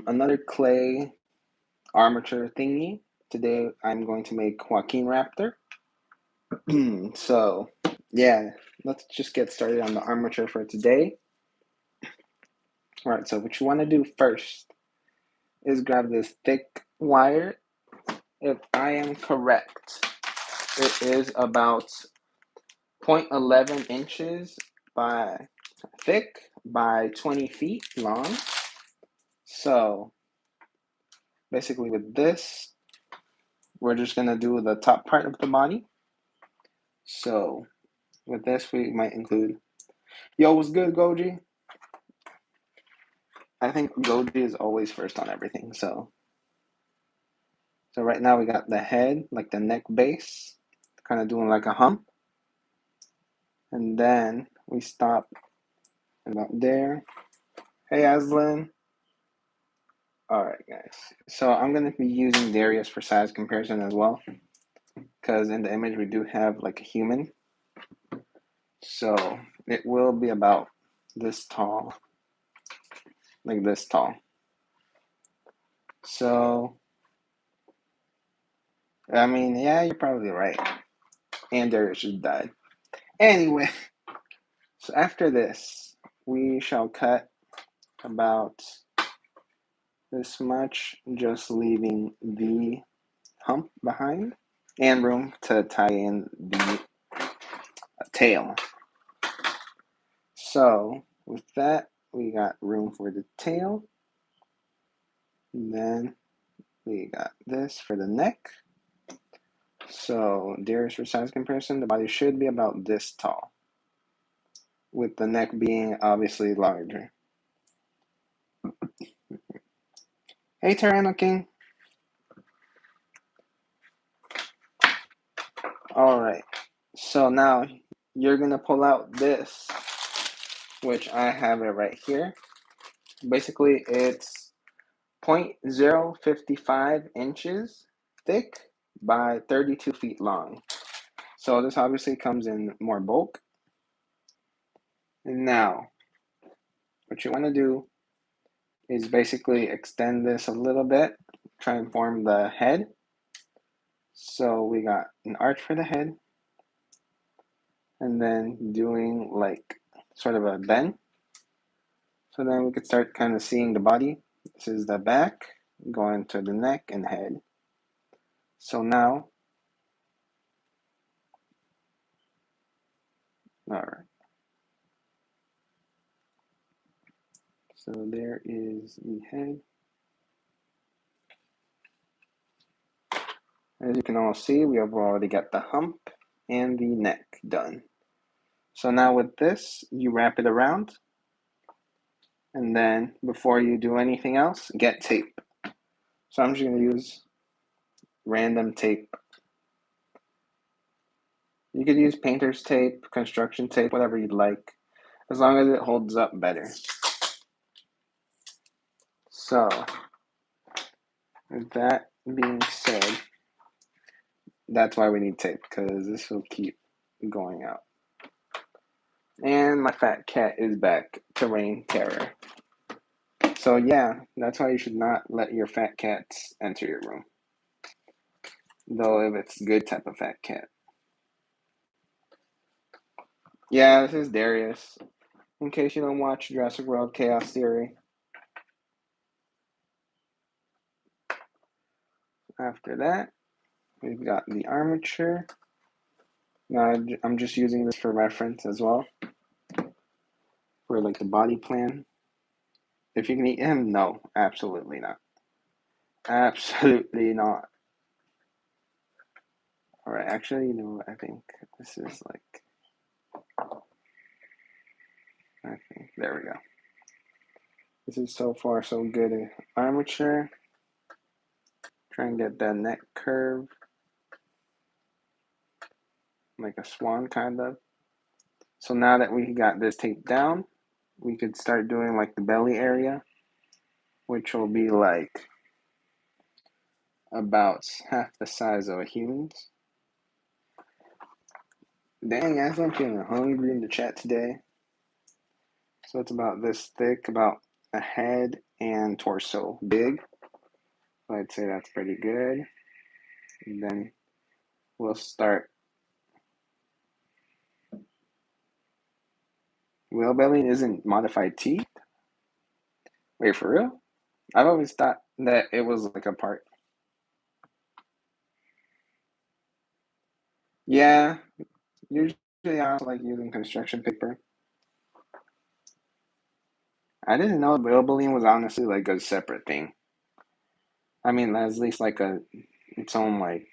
another clay armature thingy. Today I'm going to make Joaquinraptor. So yeah, let's just get started on the armature for today. Alright, so what you want to do first is grab this thick wire. If I am correct, it is about 0.11 inches by thick by 20 feet long. So basically with this, we're just going to do the top part of the body. So with this, we might include, yo, what's good, Goji? I think Goji is always first on everything. So right now we got the head, like the neck base, kind of doing like a hump. And then we stop about there. Hey, Aslan. All right, guys. So I'm going to be using Darius for size comparison as well, because in the image we do have like a human. So it will be about this tall, like this tall. So, I mean, yeah, you're probably right. And Darius just died. Anyway, so after this, we shall cut about this much, just leaving the hump behind and room to tie in the tail. So with that, we got room for the tail. And then we got this for the neck. So Darius for size comparison, the body should be about this tall, with the neck being obviously larger. Hey, Tyranno King. All right. So now you're going to pull out this, which I have it right here. Basically, it's 0.055 inches thick by 32 feet long. So this obviously comes in more bulk. And now, what you want to do is basically extend this a little bit, try and form the head. So we got an arch for the head, and then doing like sort of a bend. So then we could start kind of seeing the body. This is the back, going to the neck and head. So now, all right. So there is the head. As you can all see, we have already got the hump and the neck done. So now with this, you wrap it around. And then before you do anything else, get tape. So I'm just going to use random tape. You could use painter's tape, construction tape, whatever you'd like, as long as it holds up better. So with that being said, that's why we need tape, because this will keep going out. And my fat cat is back to reign terror. So yeah, that's why you should not let your fat cats enter your room. Though if it's a good type of fat cat. Yeah, this is Darius. In case you don't watch Jurassic World Chaos Theory. After that, we've got the armature. Now I'm just using this for reference as well. For like the body plan. If you can eat him, no, absolutely not. Absolutely not. Alright, actually, you know what, I think this is like, there we go. This is so far so good. Armature. Try and get that neck curve. Like a swan kind of. So now that we got this taped down, we could start doing like the belly area, which will be like about half the size of a human's. Dang, guys, I'm feeling hungry in the chat today. So it's about this thick, about a head and torso big. So I'd say that's pretty good. And then we'll start. Whale belly isn't modified teeth? Wait, for real? I've always thought that it was like a part. Yeah, usually I also like using construction paper. I didn't know whale belly was honestly like a separate thing. I mean, at least like its own like,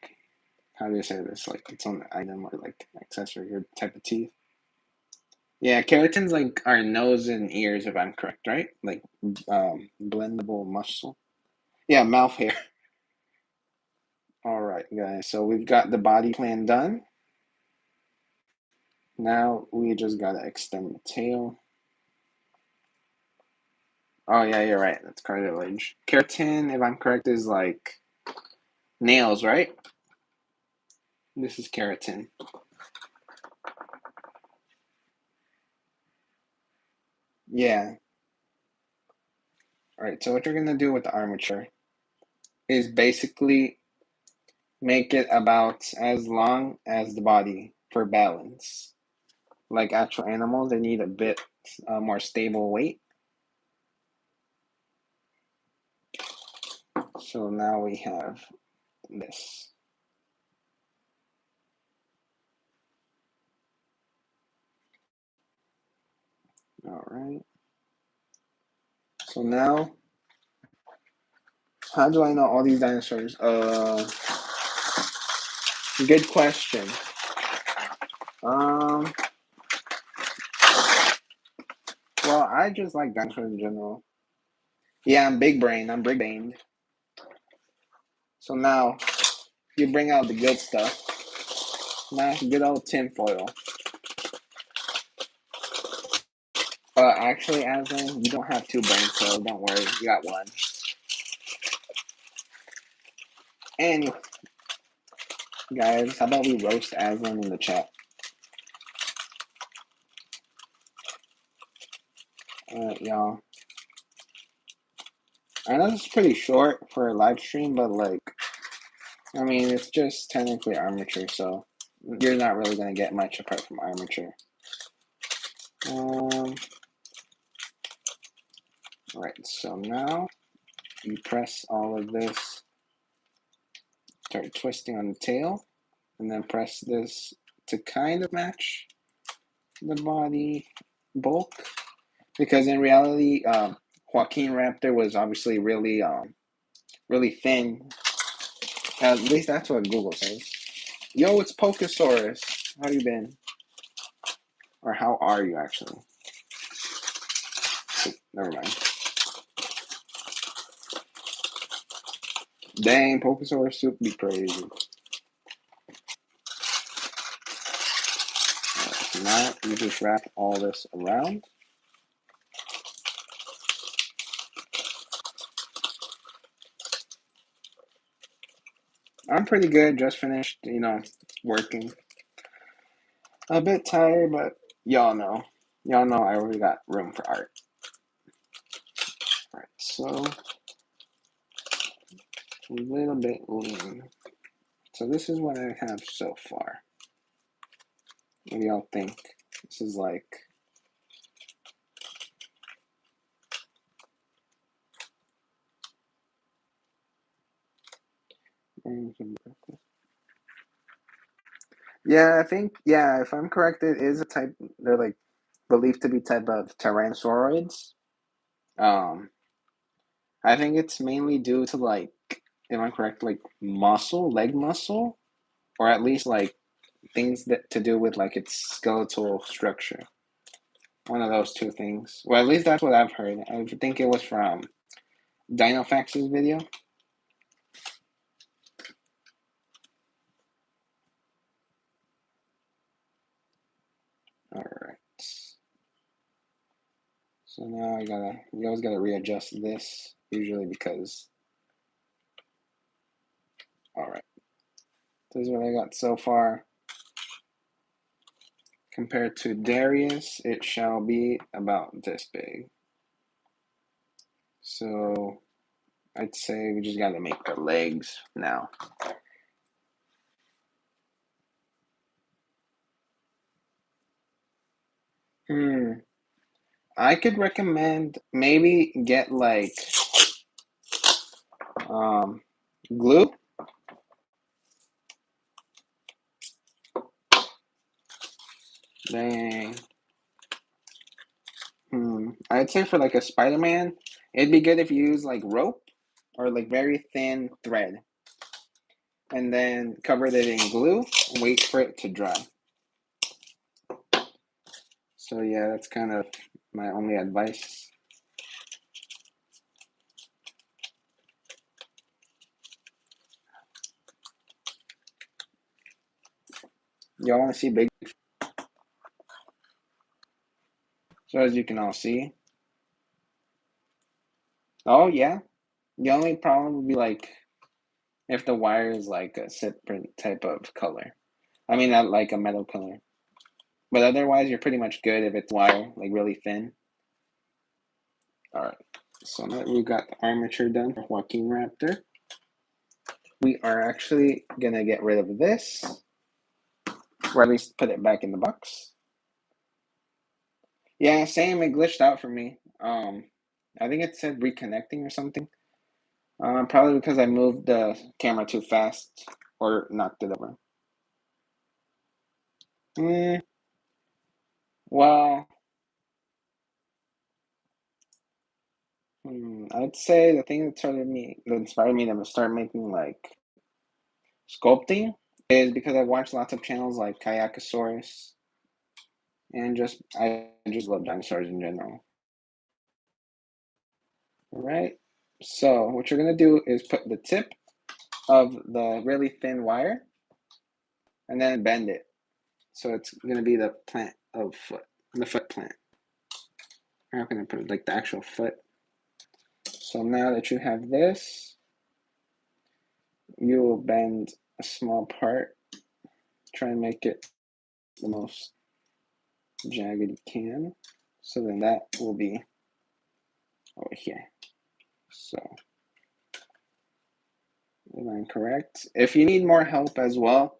how do you say this? Like its own item or like accessory or type of teeth. Yeah, keratin's like our nose and ears, if I'm correct, right? Like blendable muscle. Yeah, mouth hair. All right, guys. So we've got the body plan done. Now we just gotta extend the tail. Oh yeah, you're right. That's cartilage. Keratin, if I'm correct, is like nails, right? This is keratin. Yeah. All right. So what you're gonna do with the armature is basically make it about as long as the body for balance. Like actual animals, they need a bit more stable weight. So now we have this. All right. So now, how do I know all these dinosaurs? Good question. Um, well, I just like dinosaurs in general. Yeah, I'm big brain. I'm big brained. So now you bring out the good stuff. Now good old tinfoil. Actually, Aslan, you don't have two brains, so don't worry. You got one. And guys, how about we roast Aslan in the chat? Y'all. I know this is pretty short for a live stream, but like, I mean, it's just technically armature, so you're not really gonna get much apart from armature. Right, so now you press all of this, start twisting on the tail, and then press this to kind of match the body bulk. Because in reality, Joaquinraptor was obviously really thin. At least that's what Google says. Yo, it's Pokesaurus. How you been? Or how are you actually? Never mind. Dang, Pokesaurus soup be crazy. Alright, so now you just wrap all this around. I'm pretty good, just finished, working. A bit tired, but y'all know. Y'all know I already got room for art. Alright, so a little bit lean. So this is what I have so far. What do y'all think? This is like yeah, I think if I'm correct, it is a type. They're like believed to be type of tyrannosauroids. Um, I think it's mainly due to like, if I'm correct, like muscle, leg muscle, or at least like things that to do with like its skeletal structure. One of those two things. Well, at least that's what I've heard. I think it was from Dinofax's video. All right. So now you always gotta readjust this usually because. All right. This is what I got so far. Compared to Darius, it shall be about this big. So I'd say we just gotta make the legs now. I could recommend maybe get like glue. Dang. I'd say for like a Spider-Man, it'd be good if you use like rope or like very thin thread, and then cover it in glue and wait for it to dry. So yeah, that's kind of my only advice. Y'all want to see big? So as you can all see, oh yeah, the only problem would be like if the wire is like a separate type of color. I mean, not like a metal color. But otherwise, you're pretty much good if it's wire, like really thin. All right. So now that we've got the armature done for Joaquinraptor, we are actually gonna get rid of this, or at least put it back in the box. Yeah, same. It glitched out for me. I think it said reconnecting or something. Probably because I moved the camera too fast or knocked it over. Hmm. Well, I'd say the thing that inspired me to start making like sculpting is because I watched lots of channels like Kayakasaurus and I just love dinosaurs in general. All right. So what you're gonna do is put the tip of the really thin wire and then bend it. So it's gonna be the plant of foot, the foot plant. I'm not gonna put it like the actual foot. So now that you have this, you will bend a small part. Try and make it the most jagged you can. So then that will be over here. So, am I correct? If you need more help as well,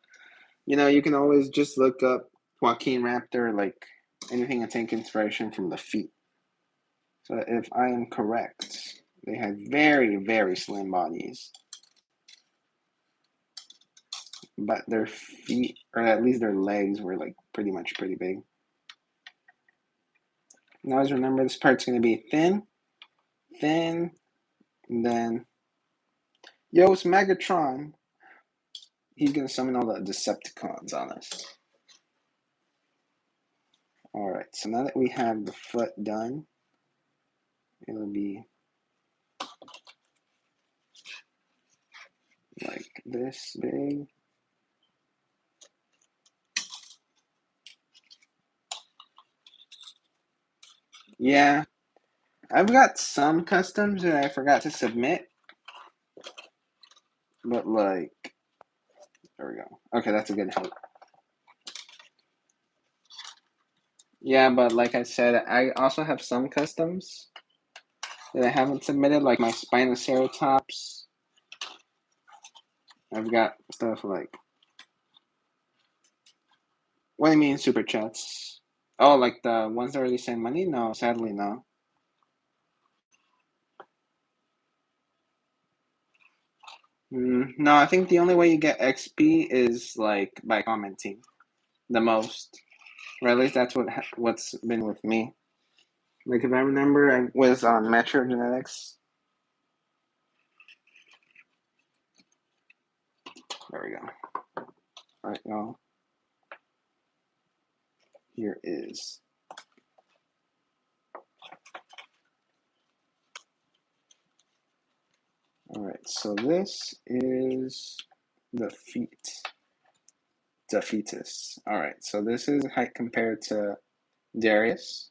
you can always just look up Joaquinraptor, like anything and take inspiration from the feet. So if I am correct, they had very, very slim bodies. But their feet, or at least their legs, were like pretty big. Now always remember this part's gonna be thin, thin, and then yo, it's Megatron. He's gonna summon all the Decepticons on us. Alright, so now that we have the foot done, it'll be like this big. Yeah, I've got some customs that I forgot to submit, but like, there we go. Okay, that's a good help. Yeah, but like I said, I also have some customs that I haven't submitted, like my Spinoceratops. I've got stuff like, what do you mean super chats? Oh, like the ones that already send money? No, sadly no. No, I think the only way you get XP is like by commenting the most, or at least that's what's been with me. Like if I remember, I was on Metro Genetics. There we go. All right, y'all. Here is. All right, so this is the feet, the fetus. All right, so this is height compared to Darius.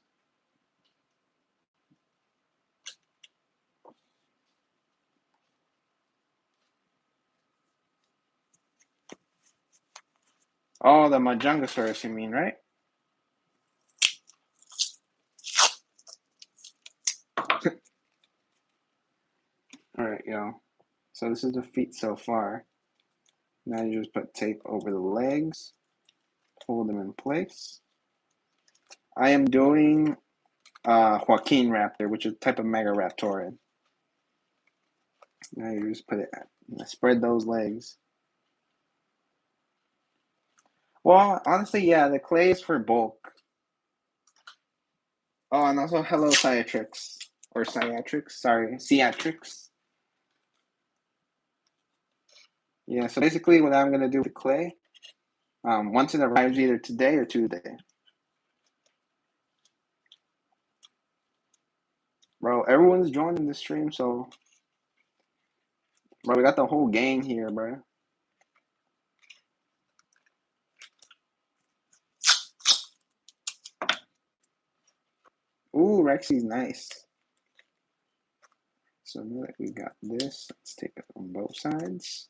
Oh, the Majangosaurus, you mean, right? All right, yo. So this is the feet so far. Now you just put tape over the legs, hold them in place. I am doing Joaquinraptor, which is a type of Megaraptorid. Now you just put it, spread those legs. Well, honestly, yeah, the clay is for bulk. Oh, and also hello Ciatrix. Or Ciatrix, sorry, Ciatrix. Yeah, so basically what I'm going to do with the clay, once it arrives either today or Tuesday. Bro, everyone's joining the stream, so... Bro, we got the whole gang here, bro. Ooh, Rexy's nice. So now that we got this, let's take it on both sides.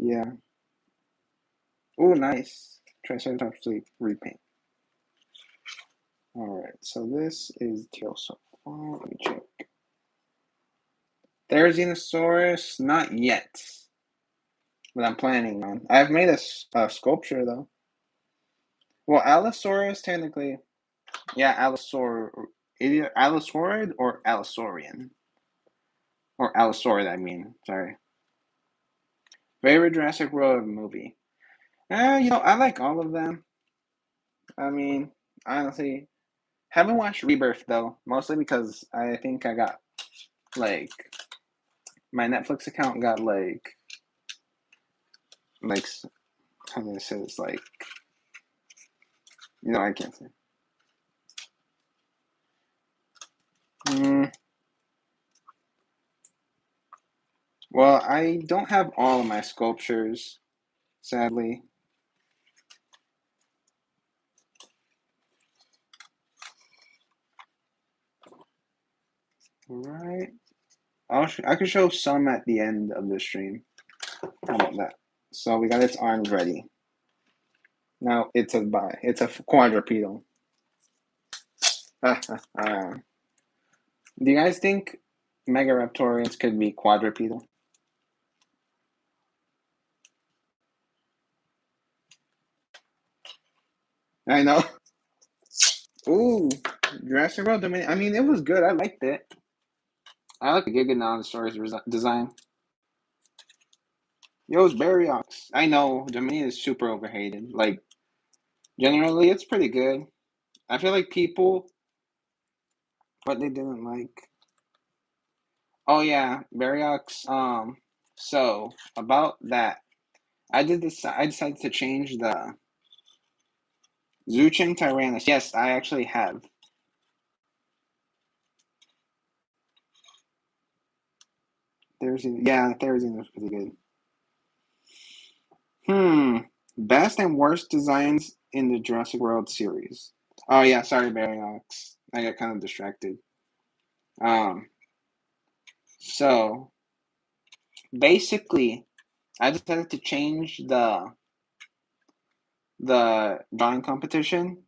Yeah. Ooh, nice. Triceratops repaint. Alright, so this is teal so far. Let me check. Therizinosaurus, not yet. But I'm planning on. I've made a sculpture, though. Well, Allosaurus, technically. Yeah, either Allosaurid or Allosaurian. Or Allosaurid, I mean. Sorry. Favorite Jurassic World movie? I like all of them. I mean, honestly, haven't watched Rebirth though, mostly because I think I got like my Netflix account got like how do I say this, like I can't say. Well, I don't have all of my sculptures, sadly. All right. I could show some at the end of the stream. How about that? So we got its arms ready. Now it's a quadrupedal. Do you guys think Megaraptorians could be quadrupedal? I know. Ooh, Jurassic World Dominion. I mean, it was good. I liked it. I like the Giganotosaurus design. Yo, it's Barryox. I know Dominion is super overhated. Like, generally, it's pretty good. I feel like people, what they didn't like. Oh yeah, Barryox. So about that, I decided to change the Zuchen Tyrannus. Yes, I actually have. Therizine was pretty good. Best and worst designs in the Jurassic World series. Oh yeah, sorry, Barryox. I got kind of distracted. Um, so basically, I decided to change the drawing competition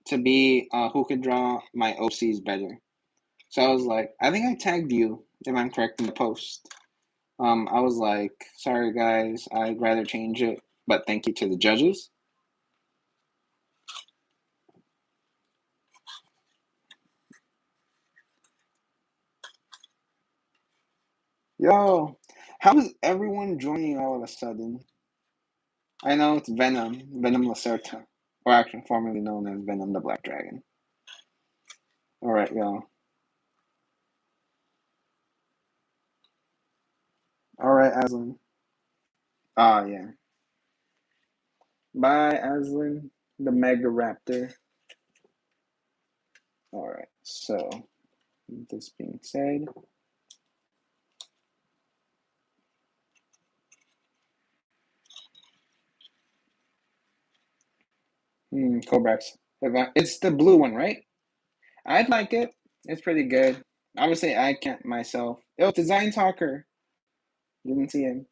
to be who could draw my OCs better. So I was like, I think I tagged you, if I'm correct, in the post. I was like, sorry guys, I'd rather change it, but thank you to the judges. Yo, how is everyone joining all of a sudden? I know it's Venom Lacerta, or actually formerly known as Venom the Black Dragon. Alright, yo. Alright, Aslan. Yeah. Bye, Aslan, the Mega Raptor. Alright, so, this being said, Cobrax. It's the blue one, right? I'd like it. It's pretty good. Obviously, I can't myself. Yo, Design Talker. Didn't see him.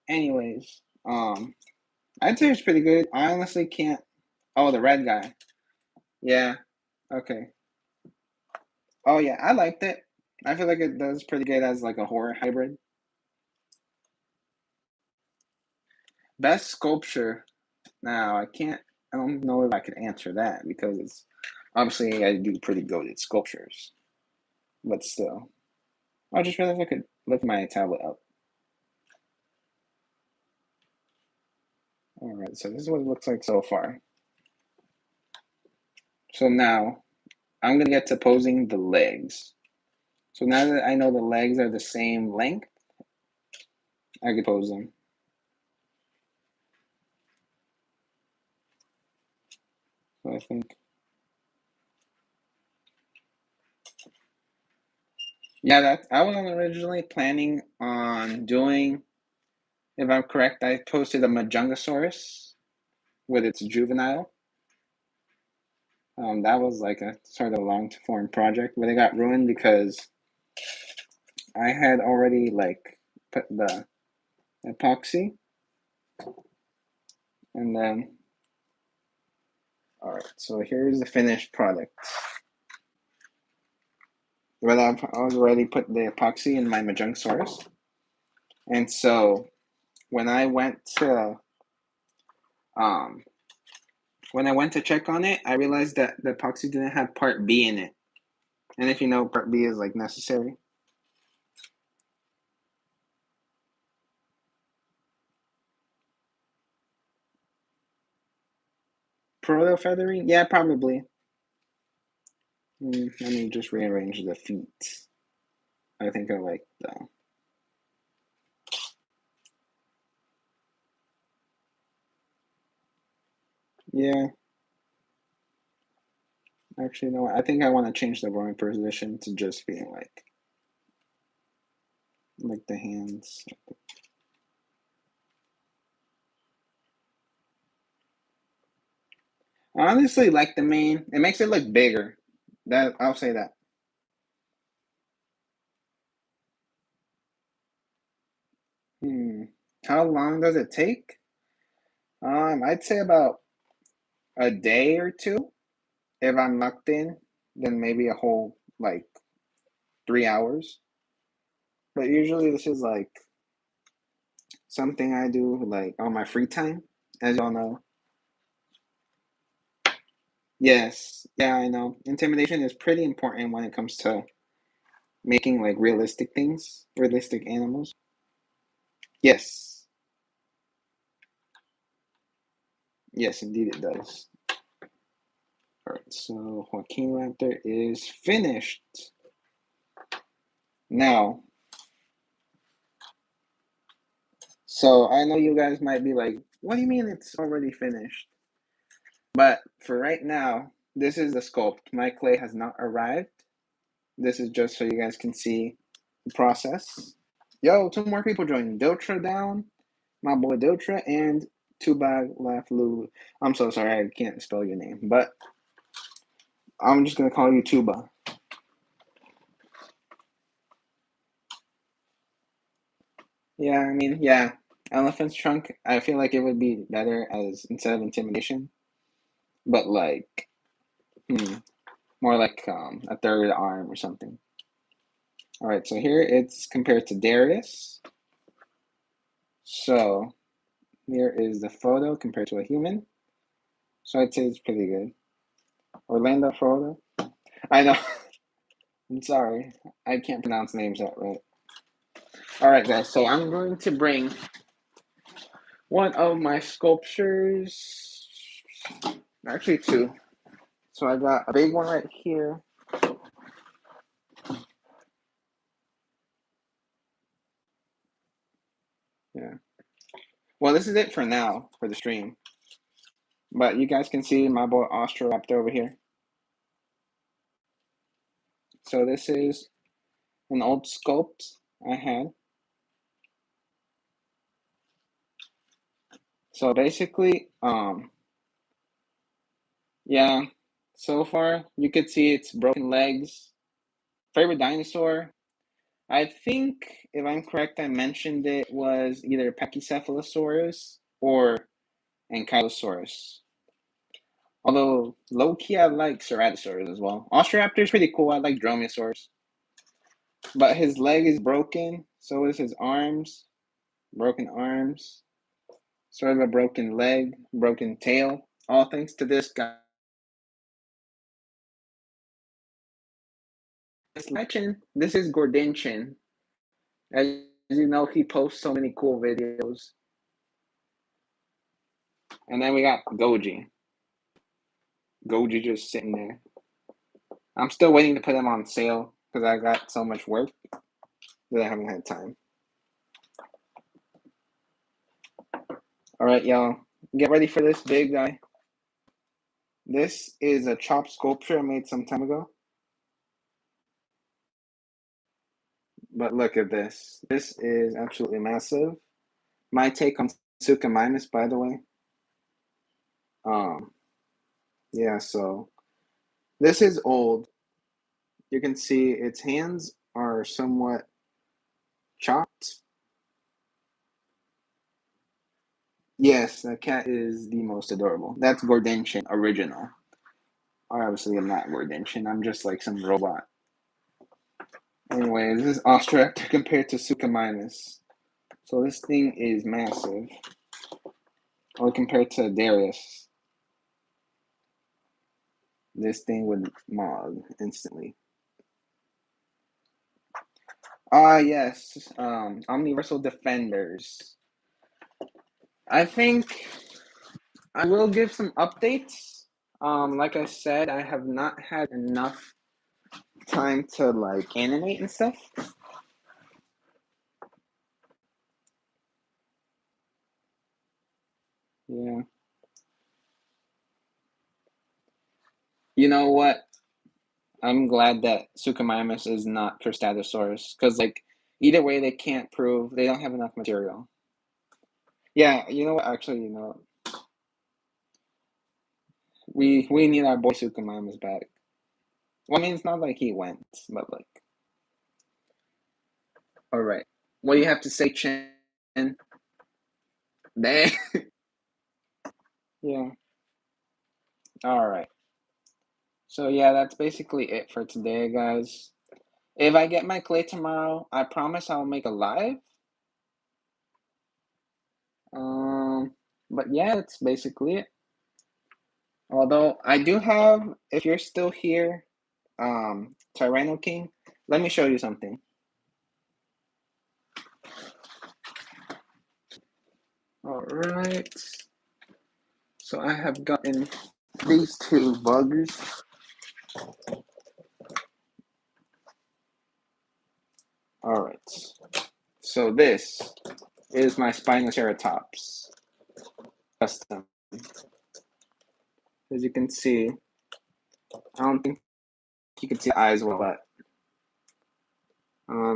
Anyways, I'd say it's pretty good. I honestly can't. Oh, the red guy. Yeah. Okay. Oh yeah, I liked it. I feel like it does pretty good as like a horror hybrid. Best sculpture. Now I can't. I don't know if I could answer that because it's obviously I do pretty good at sculptures, but still, I just realized I could lift my tablet up. All right, so this is what it looks like so far. So now I'm gonna get to posing the legs. So now that I know the legs are the same length, I could pose them. So I think, yeah, that I was originally planning on doing. If I'm correct, I posted a Majungasaurus with its juvenile. That was like a sort of long form project, but it got ruined because I had already like put the epoxy, and then all right. So here's the finished product. Well, I was already put the epoxy in my Majungasaurus, and so when I went to um when I went to check on it, I realized that the epoxy didn't have part B in it. And if you know, part B is like necessary. Proto feathering? Yeah, probably. Let me just rearrange the feet. I think I like the. Yeah, actually, no. I think I want to change the rowing position to just being like the hands. I honestly like the mane. It makes it look bigger. That I'll say that. Hmm. How long does it take? I'd say about a day or two. If I'm locked in, then maybe a whole like 3 hours. But usually this is like something I do like on my free time, as y'all know. Yes, yeah, I know. Intimidation is pretty important when it comes to making like realistic things, realistic animals. Yes, yes, indeed it does. All right, so Joaquinraptor is finished. Now, so I know you guys might be like, what do you mean it's already finished? But for right now, this is the sculpt. My clay has not arrived. This is just so you guys can see the process. Yo, two more people joined. Diltra down, my boy Diltra, and Tubag Laflu. I'm so sorry, I can't spell your name, but I'm just gonna call you Tuba. Yeah, I mean, yeah, elephant's trunk. I feel like it would be better as instead of intimidation, but like, more like a third arm or something. All right, so here it's compared to Darius. So here is the photo compared to a human. So I'd say it's pretty good. Orlando photo. I know. I'm sorry. I can't pronounce names that right. All right, guys. So I'm going to bring one of my sculptures. Actually, two. So I got a big one right here. Yeah. Well, this is it for now for the stream. But you guys can see my boy Austroraptor over here. So this is an old sculpt I had. So basically, yeah. So far, you could see its broken legs. Favorite dinosaur? I think, if I'm correct, I mentioned it was either Pachycephalosaurus or Ankylosaurus. Although, low-key, I like Ceratosaurus as well. Osteoraptor is pretty cool. I like Dromaeosaurus. But his leg is broken. So is his arms. Broken arms. Sort of a broken leg. Broken tail. All thanks to this guy. This is Gordinchin. As you know, he posts so many cool videos. And then we got Goji. Goji just sitting there. I'm still waiting to put him on sale because I got so much work that I haven't had time. All right, y'all. Get ready for this big guy. This is a chopped sculpture I made some time ago. But look at this. This is absolutely massive. My take on Suchomimus, by the way. Yeah, so this is old. You can see its hands are somewhat chopped. Yes, the cat is the most adorable. That's Gordinchin original. Obviously, I'm not Gordinchin. I'm just like some robot. Anyway, this is Ostractor compared to Suchomimus. So this thing is massive. Or compared to Darius. This thing would mog instantly. Yes. Omniversal Defenders. I think I will give some updates. Like I said, I have not had enough time to like animate and stuff. Yeah. You know what? I'm glad that Suchomimus is not Crustatosaurus, because like either way they can't prove they don't have enough material. Yeah, you know what? Actually, you know, we need our boy Suchomimus back. Well, I mean, it's not like he went, but like, all right. What do you have to say, Chen? Dang. Yeah. All right. So yeah, that's basically it for today, guys. If I get my clay tomorrow, I promise I'll make a live. Um, but yeah, that's basically it. Although I do have, if you're still here, Tyranno King, let me show you something. All right. So I have gotten these two buggers. All right. So this is my Spinoceratops custom. As you can see, I don't think you can see the eyes well, but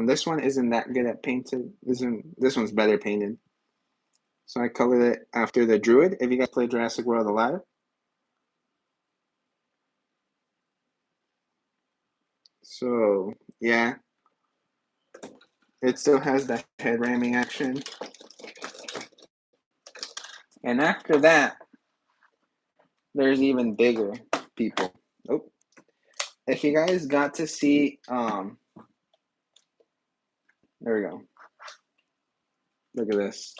this one isn't that good at painted. This one's better painted. So I colored it after the Druid. If you guys play Jurassic World Alive. So yeah, it still has that head ramming action. And after that, there's even bigger people. Oh, if you guys got to see, there we go. Look at this.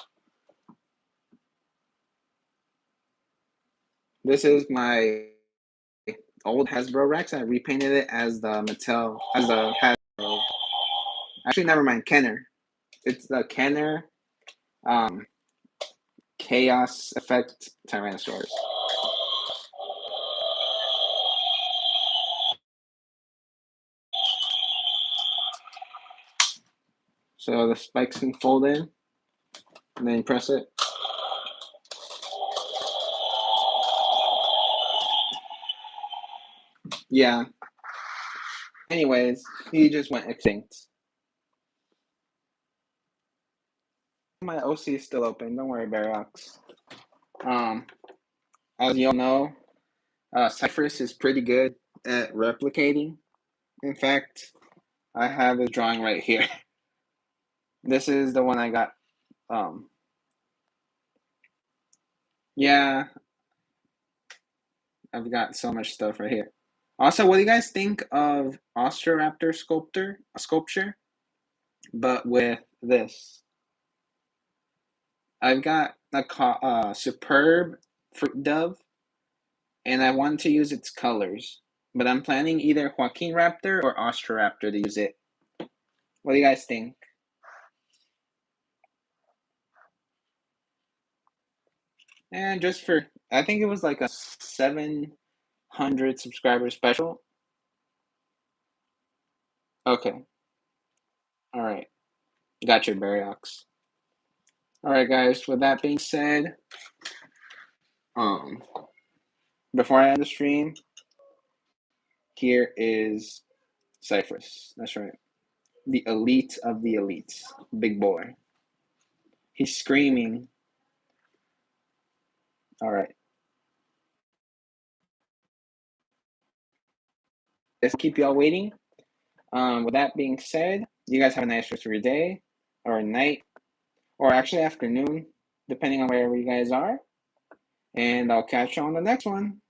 This is my old Hasbro Rex. I repainted it as the Mattel, as the Hasbro. Actually, never mind, Kenner. It's the Kenner Chaos Effect Tyrannosaurus. So the spikes can fold in, and then you press it. Yeah. Anyways, he just went extinct. My OC is still open. Don't worry, Barox. Um, as you all know, Cypress is pretty good at replicating. In fact, I have a drawing right here. This is the one I got. Yeah, I've got so much stuff right here. Also, what do you guys think of Ostroraptor sculpture, but with this? I've got a superb fruit dove, and I want to use its colors, but I'm planning either Joaquinraptor or Ostroraptor to use it. What do you guys think? And just for, I think it was like a 700 subscriber special. Okay, all right, got your Barriox. All right, guys. With that being said, um, before I end the stream, here is Cypress. That's right, the elite of the elites, big boy. He's screaming. All right. Let's keep y'all waiting. With that being said, you guys have a nice rest of your day or night or actually afternoon, depending on wherever you guys are. And I'll catch you on the next one.